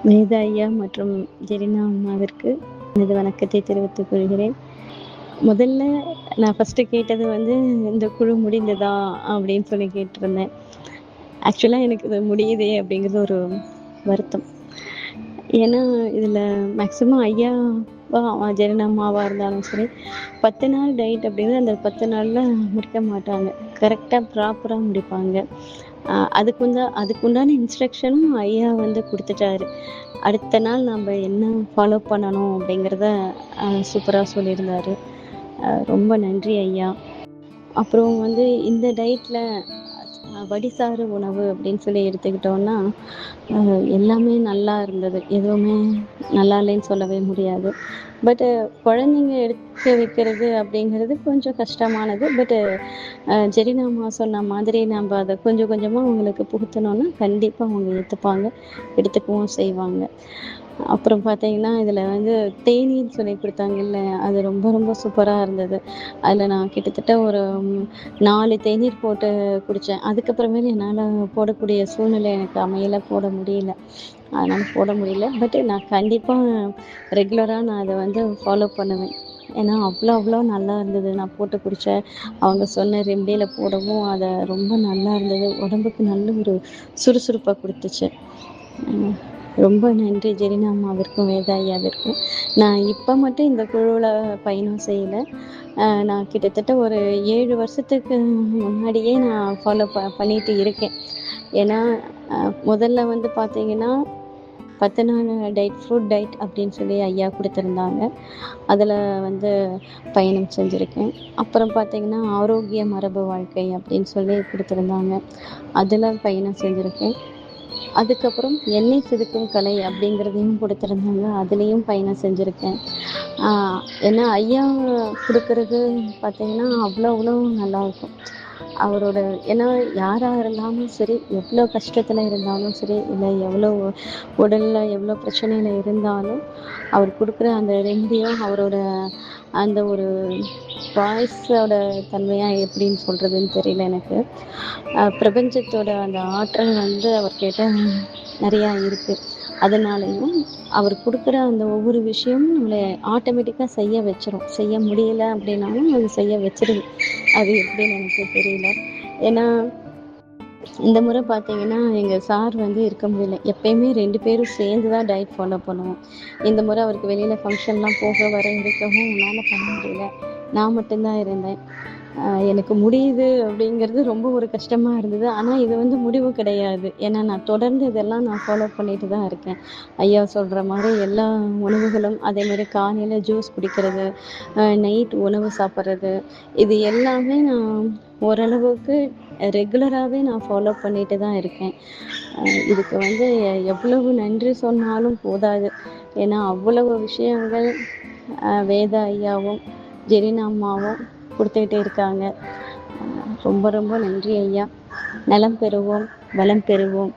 வேத ஐயா மற்றும் ஜெரினா அம்மாவிற்கு எனது வணக்கத்தை தெரிவித்துக் கொள்கிறேன். முதல்ல நான் ஃபஸ்ட்டு கேட்டது வந்து, இந்த குழு முடிந்ததா அப்படின்னு சொல்லி கேட்டிருந்தேன். ஆக்சுவலாக எனக்கு இது முடியுதே அப்படிங்கிறது ஒரு வருத்தம். ஏன்னா இதில் மேக்ஸிமம் ஐயாவா ஜெரினா அம்மாவாக இருந்தாலும் சரி, 10 நாள் டயட் அப்படிங்கிறது அந்த 10 நாளில் முடிக்க மாட்டாங்க. கரெக்டாக ப்ராப்பராக முடிப்பாங்க. அதுக்குண்டான இன்ஸ்ட்ரக்ஷனும் ஐயா வந்து கொடுத்துட்டாரு. அடுத்த நாள் நம்ம என்ன ஃபாலோ பண்ணணும் அப்படிங்கிறத சூப்பராக சொல்லியிருந்தாரு. ரொம்ப நன்றி ஐயா. அப்புறம் வந்து இந்த டயட்டில் வடிசாறு உணவு அப்படின்னு சொல்லி எடுத்துக்கிட்டோன்னா எல்லாமே நல்லா இருந்தது. எதுவுமே நல்லா இல்லைன்னு சொல்லவே முடியாது. பட்டு குழந்தைங்க எடுக்க வைக்கிறது அப்படிங்கிறது கொஞ்சம் கஷ்டமானது. பட்டு ஜெரினா அம்மா சொன்ன மாதிரி நம்ம அதை கொஞ்சம் கொஞ்சமாக அவங்களுக்கு புகுத்தினோன்னா கண்டிப்பாக அவங்க ஏற்றுப்பாங்க, எடுத்துக்கவும் செய்வாங்க. அப்புறம் பார்த்தீங்கன்னா இதில் வந்து தேநீர் சொல்லி கொடுத்தாங்கல்ல, அது ரொம்ப ரொம்ப சூப்பராக இருந்தது. அதில் நான் கிட்டத்தட்ட ஒரு 4 தேநீர் போட்டு குடித்தேன். அதுக்கப்புறமேலு என்னால் போடக்கூடிய சூழ்நிலை எனக்கு அமையலை, போட முடியல. அதனால் போட முடியல. பட்டு நான் கண்டிப்பாக ரெகுலராக நான் அதை வந்து ஃபாலோ பண்ணுவேன். ஏன்னா அவ்வளோ நல்லா இருந்தது. நான் போட்டு குடித்தேன். அவங்க சொன்ன ரெமடியில் போடவும் அதை ரொம்ப நல்லா இருந்தது. உடம்புக்கு நல்ல ஒரு சுறுசுறுப்பாக கொடுத்துச்சு. ரொம்ப நன்றி ஜெரினா அம்மாவிற்கும் வேத ஐயாவிற்கும். நான் இப்போ மட்டும் இந்த குழுவில் பயணம் செய்யலை. நான் கிட்டத்தட்ட ஒரு 7 வருஷத்துக்கு முன்னாடியே நான் ஃபாலோ பண்ணிட்டு இருக்கேன். ஏன்னா முதல்ல வந்து பார்த்தீங்கன்னா 10 நாள் டயட், ஃப்ரூட் டயட் அப்படின்னு சொல்லி ஐயா கொடுத்துருந்தாங்க. அதில் வந்து பயணம் செஞ்சுருக்கேன். அப்புறம் பார்த்தீங்கன்னா ஆரோக்கிய மரபு வாழ்க்கை அப்படின்னு சொல்லி கொடுத்துருந்தாங்க. அதில் பயணம் செஞ்சுருக்கேன். அதுக்கப்புறம் எண்ணெய் செதுக்கும் கலை அப்படிங்கிறதையும் கொடுத்துருந்தாங்க. அதுலேயும் பயணம் செஞ்சுருக்கேன். ஏன்னா ஐயா கொடுக்கறது பார்த்தீங்கன்னா அவ்வளோ நல்லாயிருக்கும். அவரோட ஏன்னா யாராக இருந்தாலும் சரி, எவ்வளோ கஷ்டத்தில் இருந்தாலும் சரி, இல்லை எவ்வளோ உடலில் எவ்வளோ பிரச்சனையில் இருந்தாலும் அவர் கொடுக்குற அந்த ரெமடியும் அவரோட அந்த ஒரு வாய்ஸோட தன்மையாக எப்படின்னு சொல்கிறதுன்னு தெரியல எனக்கு. பிரபஞ்சத்தோட அந்த ஆற்றல் வந்து அவர்கிட்ட நிறையா இருக்குது. அதனாலையும் அவர் கொடுக்குற அந்த ஒவ்வொரு விஷயமும் நம்மளை ஆட்டோமேட்டிக்காக செய்ய வச்சிரும். செய்ய முடியலை அப்படின்னாலும் அது செய்ய வச்சிருது. அது எப்படின்னு எனக்கு தெரியல. ஏன்னா இந்த முறை பார்த்தீங்கன்னா எங்கள் சார் வந்து இருக்க முடியல. எப்பயுமே 2 பேரும் சேர்ந்து தான் டயட் ஃபாலோ பண்ணுவோம். இந்த முறை அவருக்கு வெளியில் ஃபங்க்ஷன்லாம் போக வர இருக்கவும் என்னால் பண்ண முடியல. நான் மட்டும்தான் இருந்தேன். எனக்கு முடியுது அப்படிங்கிறது ரொம்ப ஒரு கஷ்டமாக இருந்தது. ஆனால் இது வந்து முடிவு கிடையாது. ஏன்னா நான் தொடர்ந்து இதெல்லாம் நான் ஃபாலோ பண்ணிட்டு தான் இருக்கேன். ஐயா சொல்கிற மாதிரி எல்லா உணவுகளும், அதேமாதிரி காலையில் ஜூஸ் குடிக்கிறது, நைட் உணவு சாப்பிட்றது, இது எல்லாமே நான் ஓரளவுக்கு ரெகுலராகவே நான் ஃபாலோ பண்ணிட்டு தான் இருக்கேன். இதுக்கு வந்து எவ்வளவு நன்றி சொன்னாலும் போதாது. ஏன்னா அவ்வளவு விஷயங்கள் வேத ஐயாவும் ஜெரினா அம்மாவும் கொடுத்துக்கிட்டே இருக்காங்க. ரொம்ப ரொம்ப நன்றி ஐயா. நலம் பெறுவோம், வளம் பெறுவோம்.